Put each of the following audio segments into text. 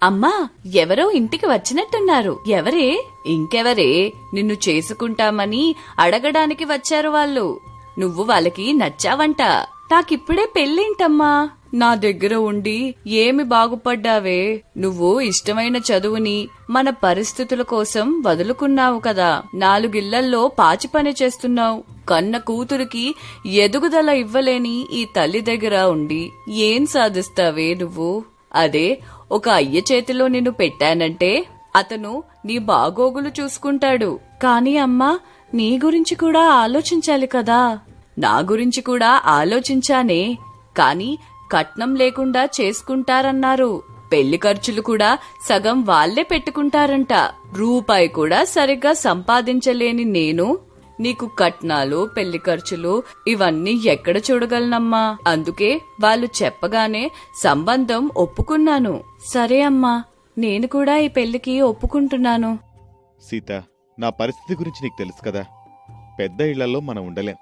అమ్మా, ఎవరో ఇంటికి వచ్చినట్టున్నారు. ఎవరే? ఇంకెవరే, నిన్ను చేసుకుంటామని అడగడానికి వచ్చారు వాళ్ళు. నువ్వు వాళ్ళకి నచ్చావంట. నాకిప్పుడే పెళ్ళేంటమ్మా? నా దగ్గర ఉండి ఏమి బాగుపడ్డావే? నువ్వు ఇష్టమైన చదువుని మన పరిస్థితుల కోసం వదులుకున్నావు కదా. 4 ఇళ్లల్లో పాచి పని చేస్తున్నావు. కన్న కూతురికి ఎదుగుదల ఇవ్వలేని ఈ తల్లి దగ్గర ఉండి ఏం సాధిస్తావే నువ్వు? అదే ఒక అయ్య చేతిలో నిన్ను పెట్టానంటే అతను నీ బాగోగులు చూసుకుంటాడు. కాని అమ్మా, నీ గురించి కూడా ఆలోచించాలి కదా. నా గురించి కూడా ఆలోచించానే, కాని కట్నం లేకుండా చేసుకుంటారన్నారు. పెళ్లి ఖర్చులు కూడా సగం వాళ్లే పెట్టుకుంటారంట. రూపాయి కూడా సరిగ్గా సంపాదించలేని నేను నీకు కట్నాలు, పెళ్లి ఖర్చులు ఇవన్నీ ఎక్కడ చూడగలనమ్మా? అందుకే వాళ్ళు చెప్పగానే సంబంధం ఒప్పుకున్నాను. సరే అమ్మా, నేను కూడా ఈ పెళ్లికి ఒప్పుకుంటున్నాను. సీత, నా పరిస్థితి గురించి నీకు తెలుసు కదా. పెద్ద ఇళ్లలో మనం ఉండలేం.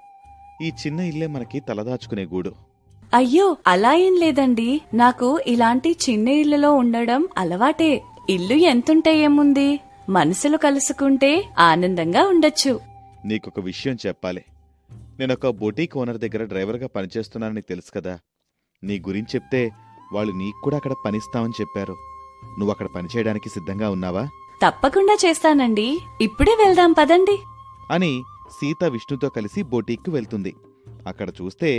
ఈ చిన్న ఇల్లే మనకి తలదాచుకునే గూడు. అయ్యో, అలా ఏం లేదండి. నాకు ఇలాంటి చిన్న ఇళ్లలో ఉండడం అలవాటే. ఇల్లు ఎంతుంటే ఏముంది, మనసులు కలుసుకుంటే ఆనందంగా ఉండొచ్చు. నీకొక విషయం చెప్పాలి. నేనొక బొటీక్ ఓనర్ దగ్గర డ్రైవర్గా పనిచేస్తున్నానని తెలుసు కదా. నీ గురించి చెప్తే వాళ్ళు నీకు కూడా అక్కడ పనిస్తామని చెప్పారు. నువ్వు అక్కడ పనిచేయడానికి సిద్ధంగా ఉన్నావా? తప్పకుండా చేస్తానండి. ఇప్పుడే వెళ్దాం పదండి అని సీత విష్ణుతో కలిసి బొటీక్కు వెళ్తుంది. అక్కడ చూస్తే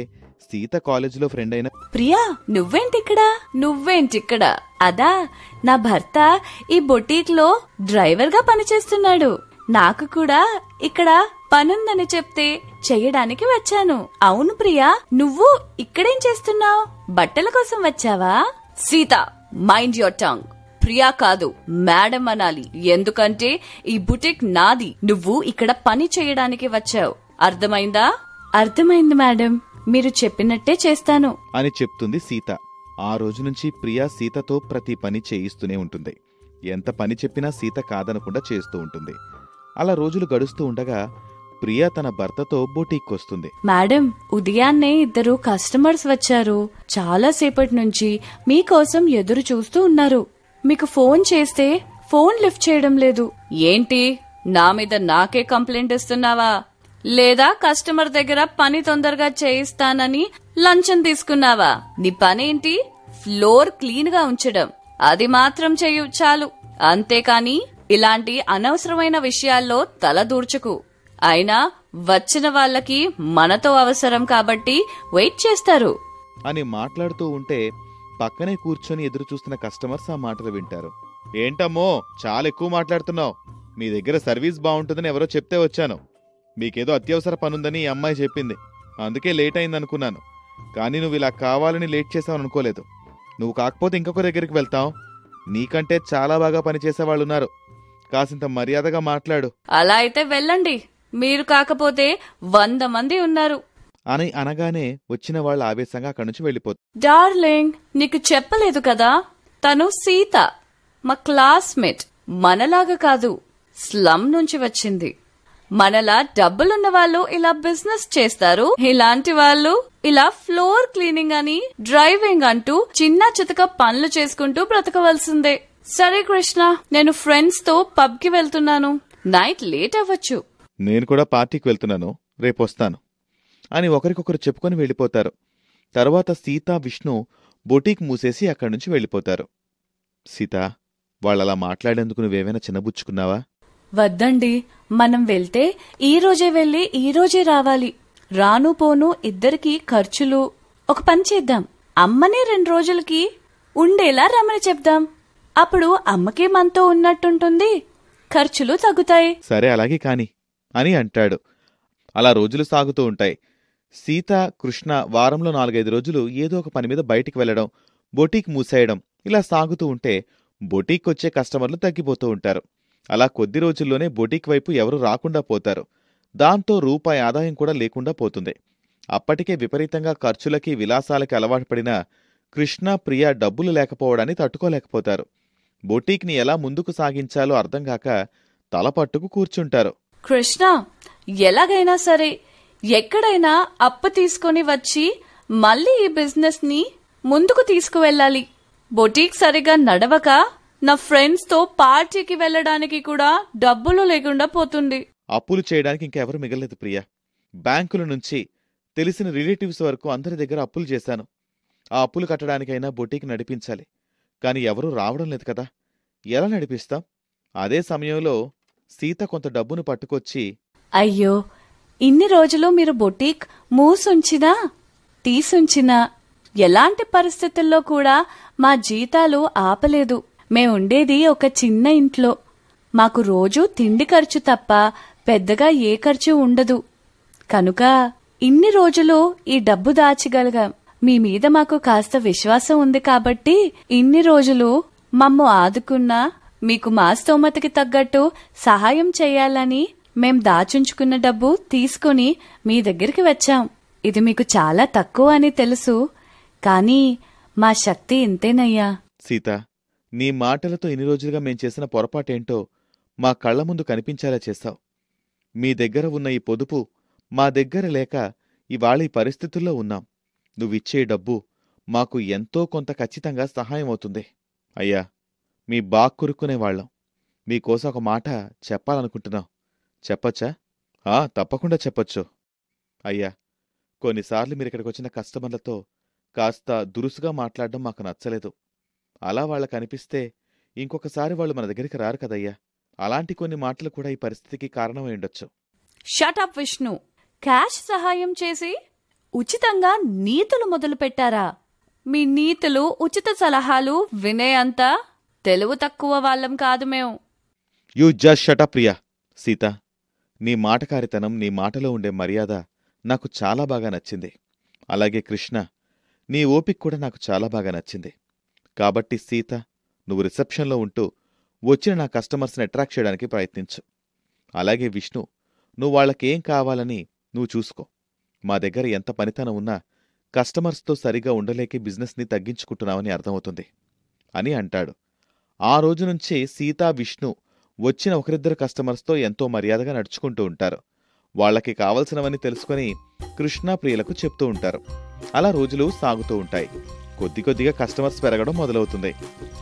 సీత కాలేజీలో ఫ్రెండ్ అయిన ప్రియా, నువ్వేంటిక్కడ? అదా, నా భర్త ఈ బొటీక్ లో డ్రైవర్ గా పనిచేస్తున్నాడు. నాకు కూడా ఇక్కడ పనుందని చెప్తే చెయ్యడానికి వచ్చాను. అవును ప్రియా, నువ్వు ఇక్కడేం చేస్తున్నావు? బట్టల కోసం వచ్చావా? Sita, mind your tongue. Priya కాదు, మేడం అనాలి. ఎందుకంటే ఈ బుటిక్ నాది. నువ్వు ఇక్కడ పని చేయడానికి వచ్చావు. అర్థమైందా? అర్థమైంది మేడం, మీరు చెప్పినట్టే చేస్తాను అని చెప్తుంది సీత. ఆ రోజు నుంచి ప్రియా సీతతో ప్రతి పని చేయిస్తూనే ఉంటుంది. ఎంత పని చెప్పినా సీత కాదనకుండా చేస్తూ ఉంటుంది. అలా రోజులు గడుస్తూ ఉండగా ప్రియా తన భర్తతో బొటీక్ వస్తుంది. మేడం, ఉదయాన్నే 2 కస్టమర్స్ వచ్చారు. చాలా సేపటి నుంచి మీకోసం ఎదురు చూస్తూ ఉన్నారు. మీకు ఫోన్ చేస్తే ఫోన్ లిఫ్ట్ చేయడం లేదు. ఏంటి, నా మీద నాకే కంప్లైంట్ ఇస్తున్నావా? లేదా కస్టమర్ దగ్గర పని తొందరగా చేయిస్తానని లంచం తీసుకున్నావా? నీ పనేంటి? ఫ్లోర్ క్లీన్ గా ఉంచడం. అది మాత్రం చెయ్యు చాలు. అంతేకాని ఇలాంటి అనవసరమైన విషయాల్లో తల దూర్చకు. అయినా వచ్చిన వాళ్ళకి మనతో అవసరం కాబట్టి వెయిట్ చేస్తారు అని మాట్లాడుతూ ఉంటే పక్కనే కూర్చొని ఎదురు చూస్తున్న కస్టమర్స్ ఆ మాటలు వింటారు. ఏంటమ్మో, చాలా ఎక్కువ మాట్లాడుతున్నావు. మీ దగ్గర సర్వీస్ బాగుంటుందని ఎవరో చెప్తే వచ్చాను. మీకేదో అత్యవసర పనుందని ఈ అమ్మాయి చెప్పింది. అందుకే లేట్ అయిందనుకున్నాను. కానీ నువ్వు ఇలా కావాలని లేట్ చేసావు అనుకోలేదు. నువ్వు కాకపోతే ఇంకొక దగ్గరికి వెళ్తావు. నీకంటే చాలా బాగా పనిచేసేవాళ్ళున్నారు. కాసింత మర్యాదగా మాట్లాడు. అలా అయితే వెళ్ళండి. మీరు కాకపోతే 100 మంది ఉన్నారు అని అనగానే వచ్చిన వాళ్ళు ఆవేశంగా అక్కడి నుంచి వెళ్ళిపోతారు. డార్లింగ్, నీకు చెప్పలేదు కదా, తను సీత, మా క్లాస్మేట్. మనలాగా కాదు, స్లమ్ నుంచి వచ్చింది. మనలా డబ్బులున్న వాళ్ళు ఇలా బిజినెస్ చేస్తారు. ఇలాంటి వాళ్ళు ఇలా ఫ్లోర్ క్లీనింగ్ అని, డ్రైవింగ్ అంటూ చిన్న చితక పనులు చేసుకుంటూ బ్రతకవలసిందే. సరే కృష్ణ, నేను ఫ్రెండ్స్ తో పబ్ కి వెళ్తున్నాను. నైట్ లేట్ అవ్వచ్చు. నేను కూడా పార్టీకి వెళ్తున్నాను, రేపొస్తాను అని ఒకరికొకరు చెప్పుకొని వెళ్ళిపోతారు. తర్వాత సీత, విష్ణు బొటీక్ మూసేసి అక్కడి నుంచి వెళ్ళిపోతారు. సీత, వాళ్ళలా మాట్లాడేందుకు నువ్వేమైనా చిన్నబుచ్చుకున్నావా? వద్దండి, మనం వెళ్తే ఈ రోజే వెళ్లి ఈ రోజే రావాలి. రాను పోను ఇద్దరికి ఖర్చులు. ఒక పని చేద్దాం, అమ్మనే 2 రోజులకి ఉండేలా రమ్మని చెప్దాం. అప్పుడు అమ్మకే మనతో ఉన్నట్టుంటుంది, ఖర్చులు తగ్గుతాయి. సరే, అలాగే కాని అని అంటాడు. అలా రోజులు సాగుతూ ఉంటాయి. సీత, కృష్ణ వారంలో 4-5 రోజులు ఏదో ఒక పని మీద బయటికి వెళ్లడం, బొటీక్ మూసేయడం ఇలా సాగుతూ ఉంటే బొటీక్ వచ్చే కస్టమర్లు తగ్గిపోతూ ఉంటారు. అలా కొద్ది రోజుల్లోనే బొటీక్ వైపు ఎవరు రాకుండా పోతారు. దాంతో రూపాయి ఆదాయం కూడా లేకుండా పోతుంది. అప్పటికే విపరీతంగా ఖర్చులకి, విలాసాలకి అలవాటు పడిన కృష్ణ, ప్రియ డబ్బులు లేకపోవడాన్ని తట్టుకోలేకపోతారు. బొటీక్ని ఎలా ముందుకు సాగించాలో అర్థం కాక తలపట్టుకు కూర్చుంటారు. కృష్ణ, ఎలాగైనా సరే ఎక్కడైనా అప్పు తీసుకొని వచ్చి మళ్ళీ ఈ బిజినెస్ ని ముందుకు తీసుకువెళ్ళాలి. బొటీక్ సరిగా నడవక నా ఫ్రెండ్స్ తో పార్టీకి వెళ్ళడానికి కూడా డబ్బులు లేకుండా పోతుంది. అప్పులు చేయడానికి ఇంకెవరు మిగలలేదు ప్రియా. బ్యాంకుల నుంచి తెలిసిన రిలేటివ్స్ వరకు అందరి దగ్గర అప్పులు చేశాను. ఆ అప్పులు కట్టడానికైనా బొటీకి నడిపించాలి. కాని ఎవరూ రావడం లేదు కదా, ఎలా నడిపిస్తాం? అదే సమయంలో సీత కొంత డబ్బును పట్టుకొచ్చి, అయ్యో, ఇన్ని రోజులు మీరు బొటీక్ మూసుంచినా తీసుంచినా ఎలాంటి పరిస్థితుల్లో కూడా మా జీతాలు ఆపలేదు. మేముండేది ఒక చిన్న ఇంట్లో. మాకు రోజూ తిండి ఖర్చు తప్ప పెద్దగా ఏ ఖర్చు ఉండదు. కనుక ఇన్ని రోజులు ఈ డబ్బు దాచగలిగాం. మీ మీద మాకు కాస్త విశ్వాసం ఉంది కాబట్టి ఇన్ని రోజులు మమ్ము ఆదుకున్నా మీకు మా స్తోమతకి తగ్గట్టు సహాయం చెయ్యాలని మేం దాచుంచుకున్న డబ్బు తీసుకుని మీ దగ్గరికి వచ్చాం. ఇది మీకు చాలా తక్కువ అని తెలుసు, కానీ మా శక్తి ఇంతేనయ్యా. సీత, నీ మాటలతో ఇన్ని రోజులుగా మేం చేసిన పొరపాటేంటో మా కళ్ల ముందు కనిపించేలా చేశావు. మీ దగ్గర ఉన్న ఈ పొదుపు మా దగ్గర లేక ఇవాళ ఈ పరిస్థితుల్లో ఉన్నాం. నువ్విచ్చే డబ్బు మాకు ఎంతో కొంత ఖచ్చితంగా సహాయం అవుతుంది. అయ్యా, మీ బాక్కురుక్కునేవాళ్లం. మీకోసం ఒక మాట చెప్పాలనుకుంటున్నాం. చెప్పచ్చా? తప్పకుండా చెప్పొచ్చు. అయ్యా, కొన్నిసార్లు మీరిక్కడికొచ్చిన కస్టమర్లతో కాస్త దురుసుగా మాట్లాడడం మాకు నచ్చలేదు. అలా వాళ్ళకనిపిస్తే ఇంకొకసారి వాళ్ళు మన దగ్గరికి రారు కదయ్యా. అలాంటి కొన్ని మాటలు కూడా ఈ పరిస్థితికి కారణమై ఉండొచ్చు. షటప్ విష్ణు. క్యాష్ సహాయం చేసి ఉచితంగా నీతులు మొదలుపెట్టారా? మీ నీతులు, ఉచిత సలహాలు వినే అంత తెలివి తక్కువ వాళ్ళం కాదు మేము. You just shut up Priya. Sita, నీ మాటకారితనం, నీ మాటలో ఉండే మర్యాద నాకు చాలా బాగా నచ్చింది. అలాగే కృష్ణ, నీ ఓపిక కూడా నాకు చాలా బాగా నచ్చింది. కాబట్టి సీత, నువ్వు రిసెప్షన్లో ఉంటూ వచ్చిన నా కస్టమర్స్ని అట్రాక్ట్ చేయడానికి ప్రయత్నించు. అలాగే విష్ణు, నువ్వు వాళ్ళకేం కావాలని నువ్వు చూసుకో. మా దగ్గర ఎంత పనితనం ఉన్నా కస్టమర్స్తో సరిగా ఉండలేకే బిజినెస్ని తగ్గించుకుంటున్నావని అర్థమవుతుంది అని అంటాడు. ఆ రోజునుంచే సీత, విష్ణు వచ్చిన ఒకరిద్దరు కస్టమర్స్తో ఎంతో మర్యాదగా నడుచుకుంటూ ఉంటారు. వాళ్లకి కావలసినవని తెలుసుకుని కృష్ణ, ప్రియలకు చెప్తూ ఉంటారు. అలా రోజులు సాగుతూ ఉంటాయి. కొద్ది కొద్దిగా కస్టమర్స్ పెరగడం మొదలవుతుంది.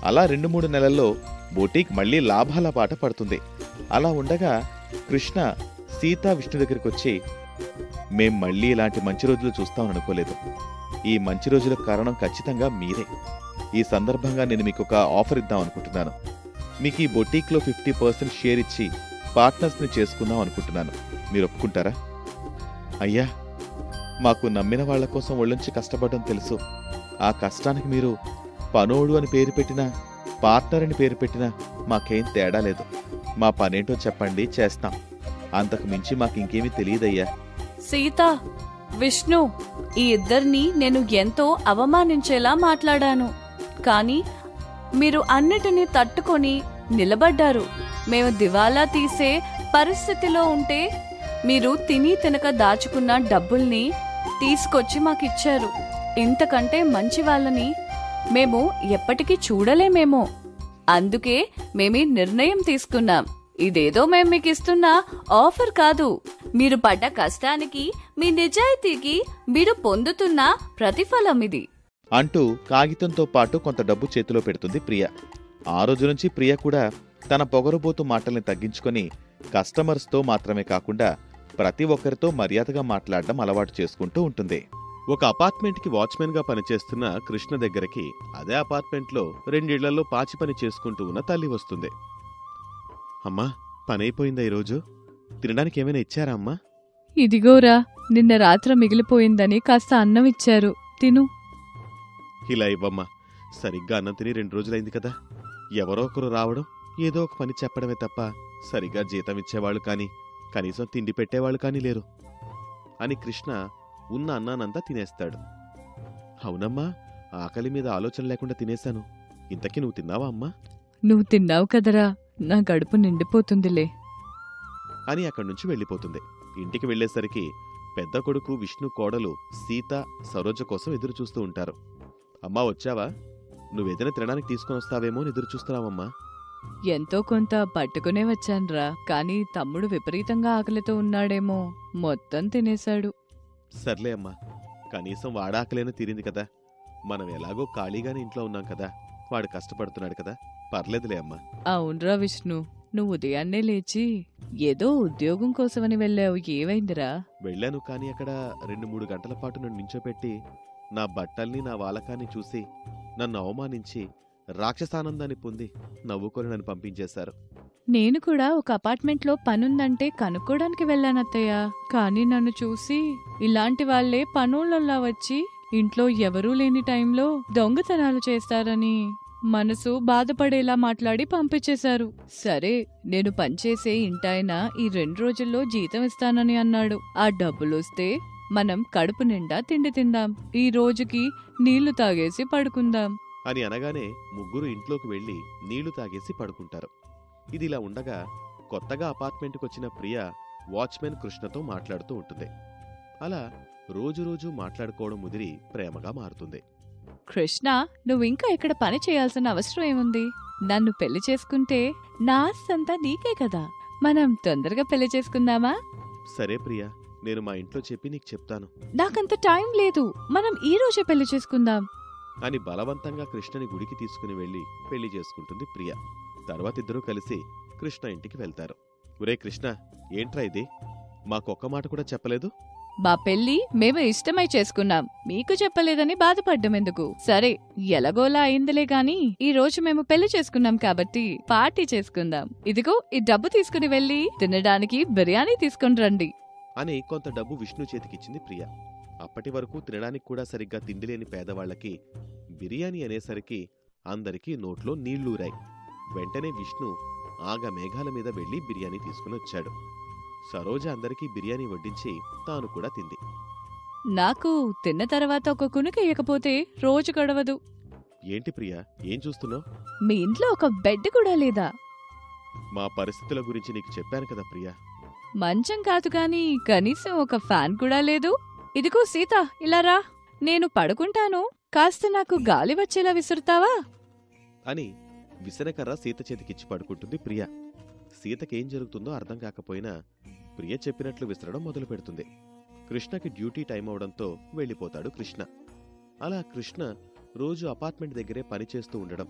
అలా 2-3 నెలల్లో బొటీక్ మళ్లీ లాభాల బాట పడుతుంది. అలా ఉండగా కృష్ణ సీత, విష్ణు దగ్గరికొచ్చి, మేం మళ్లీ ఇలాంటి మంచి రోజులు చూస్తామనుకోలేదు. ఈ మంచి రోజులకు కారణం ఖచ్చితంగా మీరే. ఈ సందర్భంగా నేను మీకు ఒక ఆఫర్ ఇద్దామనుకుంటున్నాను. మీకు ఈ బొటీక్లో 50% షేర్ ఇచ్చి పార్ట్నర్స్ని చేసుకుందాం అనుకుంటున్నాను. మీరు ఒప్పుకుంటారా? అయ్యా, మాకు నమ్మిన వాళ్ల కోసం ఒళ్ళొంచి కష్టపడడం తెలుసు. ఆ కష్టానికి మీరు పనోడు అని పేరు పెట్టినా, పార్ట్నర్ అని పేరు పెట్టినా మాకేం తేడా లేదు. మా పనేంటో చెప్పండి, చేస్తాం. అంతకు మించి మాకింకేమీ తెలియదయ్యా. సీత, విష్ణు, ఈ ఇద్దరిని నేను ఎంతో అవమానించేలా మాట్లాడాను. కాని మీరు అన్నిటినీ తట్టుకొని నిలబడ్డారు. మేము దివాలా తీసే పరిస్థితిలో ఉంటే మీరు తిని తినక దాచుకున్న డబ్బుల్ని తీసుకొచ్చి మాకిచ్చారు. ఇంతకంటే మంచి వాళ్ళని మేము ఎప్పటికీ చూడలేమేమో. అందుకే మేమీ నిర్ణయం తీసుకున్నాం. ఇదేదో మేం మీకిస్తున్న ఆఫర్ కాదు. మీరు పడ్డ కష్టానికి, మీ నిజాయితీకి మీరు పొందుతున్న ప్రతిఫలం ఇది అంటూ కాగితంతో పాటు కొంత డబ్బు చేతిలో పెడుతుంది ప్రియ. ఆ రోజు నుంచి ప్రియ కూడా తన పొగరుబోతు మాటల్ని తగ్గించుకొని కస్టమర్స్తో మాత్రమే కాకుండా ప్రతి ఒక్కరితో మర్యాదగా మాట్లాడడం అలవాటు చేసుకుంటూ ఉంటుంది. ఒక అపార్ట్మెంట్కి వాచ్మెన్గా పనిచేస్తున్న కృష్ణ దగ్గరికి అదే అపార్ట్మెంట్లో 2 ఇళ్లలో పాచి పని చేసుకుంటూ ఉన్న తల్లి వస్తుంది. అమ్మా, పనైపోయిందా ఈరోజు? తినడానికి ఏమైనా ఇచ్చారా అమ్మా? ఇదిగోరా, నిన్న రాత్ర మిగిలిపోయిందని కాస్త అన్నం ఇచ్చారు, తిను. ఇలా ఇవ్వమ్మా. సరిగ్గా అన్నం తిని 2 రోజులైంది కదా. ఎవరో ఒకరు రావడం, ఏదో ఒక పని చెప్పడమే తప్ప సరిగ్గా జీతం ఇచ్చేవాళ్ళు కానీ, కనీసం తిండి పెట్టేవాళ్ళు కానీ లేరు అని కృష్ణ ఉన్న అన్నానంతా తినేస్తాడు. అవునమ్మా, ఆకలి మీద ఆలోచన లేకుండా తినేశాను. ఇంతకీ నువ్వు తిన్నావా అమ్మా? నువ్వు తిన్నావు కదరా, నా గడుపు నిండిపోతుందిలే అని అక్కడ్నుంచి వెళ్ళిపోతుంది. ఇంటికి వెళ్లేసరికి పెద్ద కొడుకు విష్ణు, కోడలు సీత, సరోజ కోసం ఎదురుచూస్తూ ఉంటారు. అమ్మా, వచ్చావా? నువ్వేదైనా తినడానికి తీసుకుని వస్తావేమో అని ఎదురుచూస్తున్నావమ్మా. ఎంతో కొంత పట్టుకునే వచ్చాన్రా, కాని తమ్ముడు విపరీతంగా ఆకలితో ఉన్నాడేమో, మొత్తం తినేశాడు. సర్లే అమ్మా, కనీసం వాడాకలేను తీరింది కదా. మనం ఎలాగో ఖాళీగానే ఇంట్లో ఉన్నాం కదా, వాడు కష్టపడుతున్నాడు కదా, పర్లేదులే అమ్మా. అవునరా విష్ణు, నువ్వు ఉదయాన్నే లేచి ఏదో ఉద్యోగం కోసమని వెళ్ళావు, ఏమైందిరా? వెళ్ళాను, కానీ అక్కడ 2-3 గంటల పాటు నన్ను నించోపెట్టి నా బట్టల్ని నా వాలకాన్ని చూసి నన్ను అవమానించి రాక్షసానందాన్ని పొంది నవ్వుకొని నన్ను పంపించేశారు. నేను కూడా ఒక అపార్ట్మెంట్లో పనుందంటే కనుక్కోడానికి వెళ్ళానత్తయ్య. కానీ నన్ను చూసి ఇలాంటి వాళ్లే పనులల్లా వచ్చి ఇంట్లో ఎవరూ లేని టైంలో దొంగతనాలు చేస్తారని మనసు బాధపడేలా మాట్లాడి పంపించేశారు. సరే, నేను పనిచేసే ఇంటాయన ఈ 2 రోజుల్లో జీతం ఇస్తానని అన్నాడు. ఆ డబ్బులొస్తే మనం కడుపు నిండా తిండి తిందాం, ఈ రోజుకి నీళ్లు తాగేసి పడుకుందాం అని అనగానే ముగ్గురు ఇంట్లోకి వెళ్లి నీళ్లు తాగేసి పడుకుంటారు. ఇదిలా ఉండగా కొత్తగా అపార్ట్మెంట్కొచ్చిన ప్రియ వాచ్మెన్ కృష్ణతో మాట్లాడుతూ ఉంటుంది. అలా రోజురోజు మాట్లాడుకోవడం ముదిరి ప్రేమగా మారుతుంది. కృష్ణ, నువ్వింకా ఇక్కడ పని చేయాల్సిన అవసరం ఏముంది? నన్ను పెళ్లి చేసుకుంటే నా ఆస్తంతా నీకే కదా. మనం తొందరగా పెళ్లి చేసుకుందామా? సరే ప్రియా, నేను మా ఇంట్లో చెప్పి నీకు చెప్తాను నాకంత టైం లేదు, మనం ఈ రోజే పెళ్లి చేసుకుందాం అని బలవంతంగా కృష్ణని గుడికి తీసుకుని వెళ్లి పెళ్లి చేసుకుంటుంది ప్రియ. తర్వాత ఇద్దరూ కలిసి కృష్ణ ఇంటికి వెళ్తారు. ఒరే కృష్ణ, ఏంట్రా ఇది? మాకొక్క మాట కూడా చెప్పలేదు. మా పెళ్లి మేము ఇష్టమై చేసుకున్నాం, మీకు చెప్పలేదని బాధపడ్డం ఎందుకు? సరే, ఎలాగోలా అయిందిలే గాని ఈ రోజు మేము పెళ్లి చేసుకున్నాం కాబట్టి పార్టీ చేసుకుందాం. ఇదిగో ఈ డబ్బు తీసుకుని వెళ్లి తినడానికి బిర్యానీ తీసుకుని రండి అని కొంత డబ్బు విష్ణు చేతికిచ్చింది ప్రియ. అప్పటి వరకు తినడానికి కూడా సరిగ్గా తిండిలేని పేదవాళ్లకి బిర్యానీ అనేసరికి అందరికీ నోట్లో నీళ్లూరాయి. వెంటనే విష్ణు ఆగమేఘాల మీద వెళ్లి బిర్యానీ తీసుకుని వచ్చాడు. సరోజ అందరికీ బిర్యానీ వడ్డించి తాను కూడా తింది. నాకు తిన్న తర్వాత ఒక కునుకెయ్యకపోతే రోజు గడవదు. ఏంటి ప్రియా, ఏం చూస్తున్నావు? మీ ఇంట్లో ఒక బెడ్ కూడా లేదా? మా పరిస్థితుల గురించి నీకు చెప్పాను కదా ప్రియా. మంచం కాదు కాని కనీసం ఒక ఫ్యాన్ కూడా లేదు. ఇదిగో సీత, ఇలా రా, నేను పడుకుంటాను, కాస్త నాకు గాలి వచ్చేలా విసురుతావా అని విసనకర్ర సీత చేతికిచ్చి పడుకుంటుంది ప్రియ. సీతకేం జరుగుతుందో అర్థం కాకపోయినా ప్రియ చెప్పినట్లు విసరడం మొదలు పెడుతుంది. కృష్ణకి డ్యూటీ టైం అవడంతో వెళ్ళిపోతాడు కృష్ణ. అలా కృష్ణ రోజు అపార్ట్మెంట్ దగ్గరే పనిచేస్తూ ఉండడం,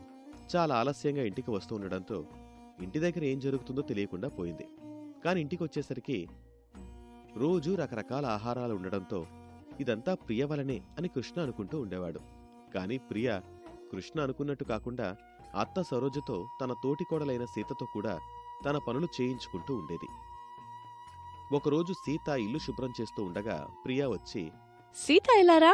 చాలా ఆలస్యంగా ఇంటికి వస్తూ ఉండడంతో ఇంటి దగ్గర ఏం జరుగుతుందో తెలియకుండా పోయింది. కాని ఇంటికొచ్చేసరికి రోజు రకరకాల ఆహారాలు ఉండడంతో ఇదంతా ప్రియ వలనే అని కృష్ణ అనుకుంటూ ఉండేవాడు. కాని ప్రియ కృష్ణ అనుకున్నట్టు కాకుండా అత్త సరోజతో తన తోటికోడలైన సీతతో కూడా తన పనులు చేయించుకుంటూ ఉండేది. ఒకరోజు సీత ఇల్లు శుభ్రం చేస్తూ ఉండగా ప్రియా వచ్చి, సీత ఇలారా,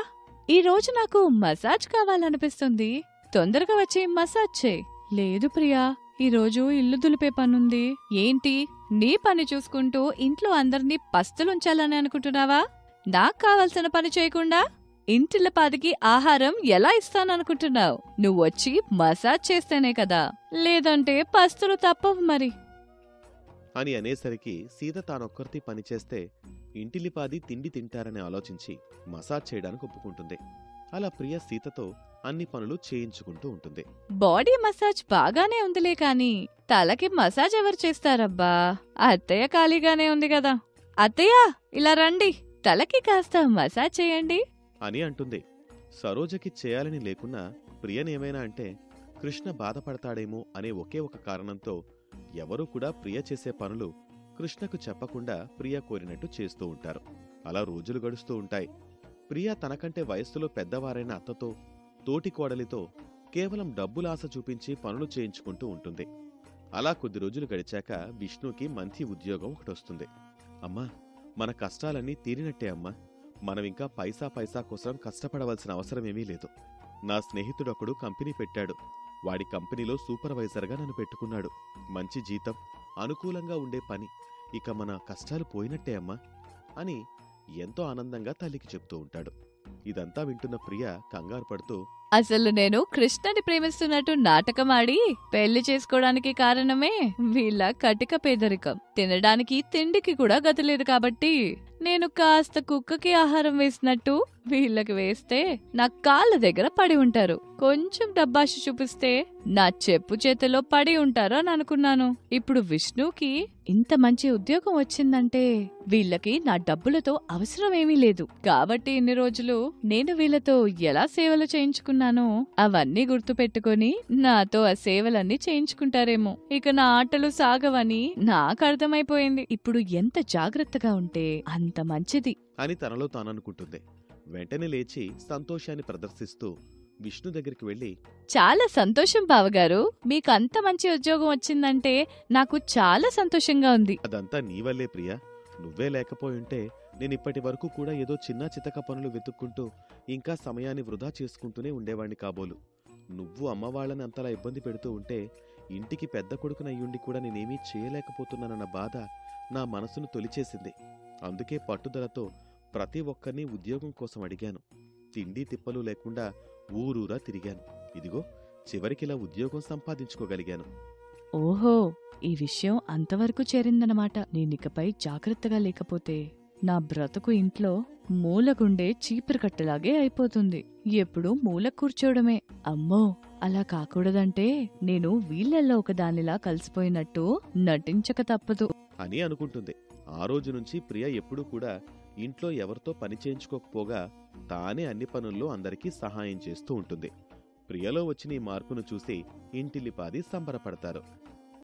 ఈ రోజు నాకు మసాజ్ కావాలనిపిస్తుంది, తొందరగా వచ్చి మసాజ్ చేయి. లేదు ప్రియా, ఈ రోజు ఇల్లు దులిపే పనుంది. ఏంటి, నీ పని చూసుకుంటూ ఇంట్లో అందర్నీ పస్తులుంచాలని అనుకుంటున్నావా? నాకు కావలసిన పని చేయకుండా ఇంటిల్లపాదికి ఆహారం ఎలా ఇస్తాననుకుంటున్నావు? నువ్వొచ్చి మసాజ్ చేస్తేనే కదా, లేదంటే పస్తులు తప్పవు మరి అని అనేసరికి సీత తానొక్కరితి పనిచేస్తే ఇంటిలిపాది తిండి తింటారని ఆలోచించి మసాజ్ చేయడానికి ఒప్పుకుంటుంది. అలా ప్రియ సీతతో అన్ని పనులు చేయించుకుంటూ ఉంటుంది. బాడీ మసాజ్ బాగానే ఉందిలే కాని తలకి మసాజ్ ఎవరు చేస్తారబ్బా? అత్తయ్య ఖాళీగానే ఉంది కదా. అత్తయ్య, ఇలా రండి, తలకి కాస్త మసాజ్ చేయండి అని అంటుంది. సరోజకి చేయాలని లేకున్నా ప్రియనేమైనా అంటే కృష్ణ బాధపడతాడేమో అనే ఒకే ఒక కారణంతో ఎవరూ కూడా ప్రియ చేసే పనులు కృష్ణకు చెప్పకుండా ప్రియ కోరినట్టు చేస్తూ ఉంటారు. అలా రోజులు గడుస్తూ ఉంటాయి. ప్రియ తనకంటే వయస్సులో పెద్దవారైన అత్తతో, తోటి కోడలితో కేవలం డబ్బులాశ చూపించి పనులు చేయించుకుంటూ ఉంటుంది. అలా కొద్ది రోజులు గడిచాక విష్ణుకి మంచి ఉద్యోగం ఒకటొస్తుంది. అమ్మా, మన కష్టాలన్నీ తీరినట్టే అమ్మా. మనమింకా పైసా కోసం కష్టపడవలసిన అవసరమేమీ లేదు. నా స్నేహితుడొకడు కంపెనీ పెట్టాడు. వాడి కంపెనీలో సూపర్వైజర్గా నన్ను పెట్టుకున్నాడు. మంచి జీతం, అనుకూలంగా ఉండే పని. ఇక మన కష్టాలు పోయినట్టే అమ్మా అని ఎంతో ఆనందంగా తల్లికి చెప్తూ ఉంటాడు. ఇదంతా వింటున్న ప్రియ కంగారు పడుతూ, అసలు నేను కృష్ణని ప్రేమిస్తున్నట్టు నాటకమాడి పెళ్లి చేసుకోవడానికి కారణమే వీళ్ళ కటిక పేదరికం. తినడానికి తిండికి కూడా గతి లేదు కాబట్టి నేను కాస్త కుక్కకి ఆహారం వేసినట్టు వీళ్ళకి వేస్తే నా కాళ్ళ దగ్గర పడి ఉంటారు. కొంచెం డబ్బాష చూపిస్తే నా చెప్పు చేతిలో పడి ఉంటారు అని అనుకున్నాను. ఇప్పుడు విష్ణుకి ఇంత మంచి ఉద్యోగం వచ్చిందంటే వీళ్ళకి నా డబ్బులతో అవసరం ఏమీ లేదు. కాబట్టి ఇన్ని రోజులు నేను వీళ్ళతో ఎలా సేవలు చేయించుకున్నాను చేస్తున్నానో అవన్నీ గుర్తు పెట్టుకుని నాతో ఆ సేవలన్నీ చేయించుకుంటారేమో. ఇక నా ఆటలు సాగవని నాకు అర్థమైపోయింది. ఇప్పుడు ఎంత జాగ్రత్తగా ఉంటే అంత మంచిది అని తనలో తాననుకుంటుంది. వెంటనే లేచి సంతోషాన్ని ప్రదర్శిస్తూ విష్ణు దగ్గరికి వెళ్లి, చాలా సంతోషం బావగారు, మీకు అంత మంచి ఉద్యోగం వచ్చిందంటే నాకు చాలా సంతోషంగా ఉంది. అదంతా నీవల్లే ప్రియా. నువ్వే లేకపోయుంటే నేనిప్పటి వరకు కూడా ఏదో చిన్న చితక పనులు వెతుక్కుంటూ ఇంకా సమయాన్ని వృధా చేసుకుంటూనే ఉండేవాణ్ణి కాబోలు. నువ్వు అమ్మవాళ్లని అంతలా ఇబ్బంది పెడుతూ ఉంటే ఇంటికి పెద్ద కొడుకునయ్యుండి కూడా నేనేమీ చేయలేకపోతున్నానన్న బాధ నా మనసును తొలిచేసింది. అందుకే పట్టుదలతో ప్రతి ఒక్కరినీ ఉద్యోగం కోసం అడిగాను. తిండి తిప్పలు లేకుండా ఊరూరా తిరిగాను. ఇదిగో చివరికిలా ఉద్యోగం సంపాదించుకోగలిగాను. ఓహో, ఈ విషయం అంతవరకు చేరిందనమాట. నేనికపై జాగ్రత్తగా లేకపోతే నా బ్రతుకు ఇంట్లో మూలగుండే చీపురుకట్టలాగే అయిపోతుంది. ఎప్పుడూ మూల కూర్చోవడమే. అమ్మో, అలా కాకూడదంటే నేను వీళ్ళల్లో ఒకదానిలా కలిసిపోయినట్టు నటించక తప్పదు అని అనుకుంటుంది. ఆ రోజు నుంచి ప్రియ ఎప్పుడూ కూడా ఇంట్లో ఎవరితో పని చేయించుకోకపోగా తానే అన్ని పనుల్లో అందరికీ సహాయం చేస్తూ ఉంటుంది. ప్రియలో వచ్చిన ఈ మార్పును చూసి ఇంటిల్లిపాది సంబరపడతారు.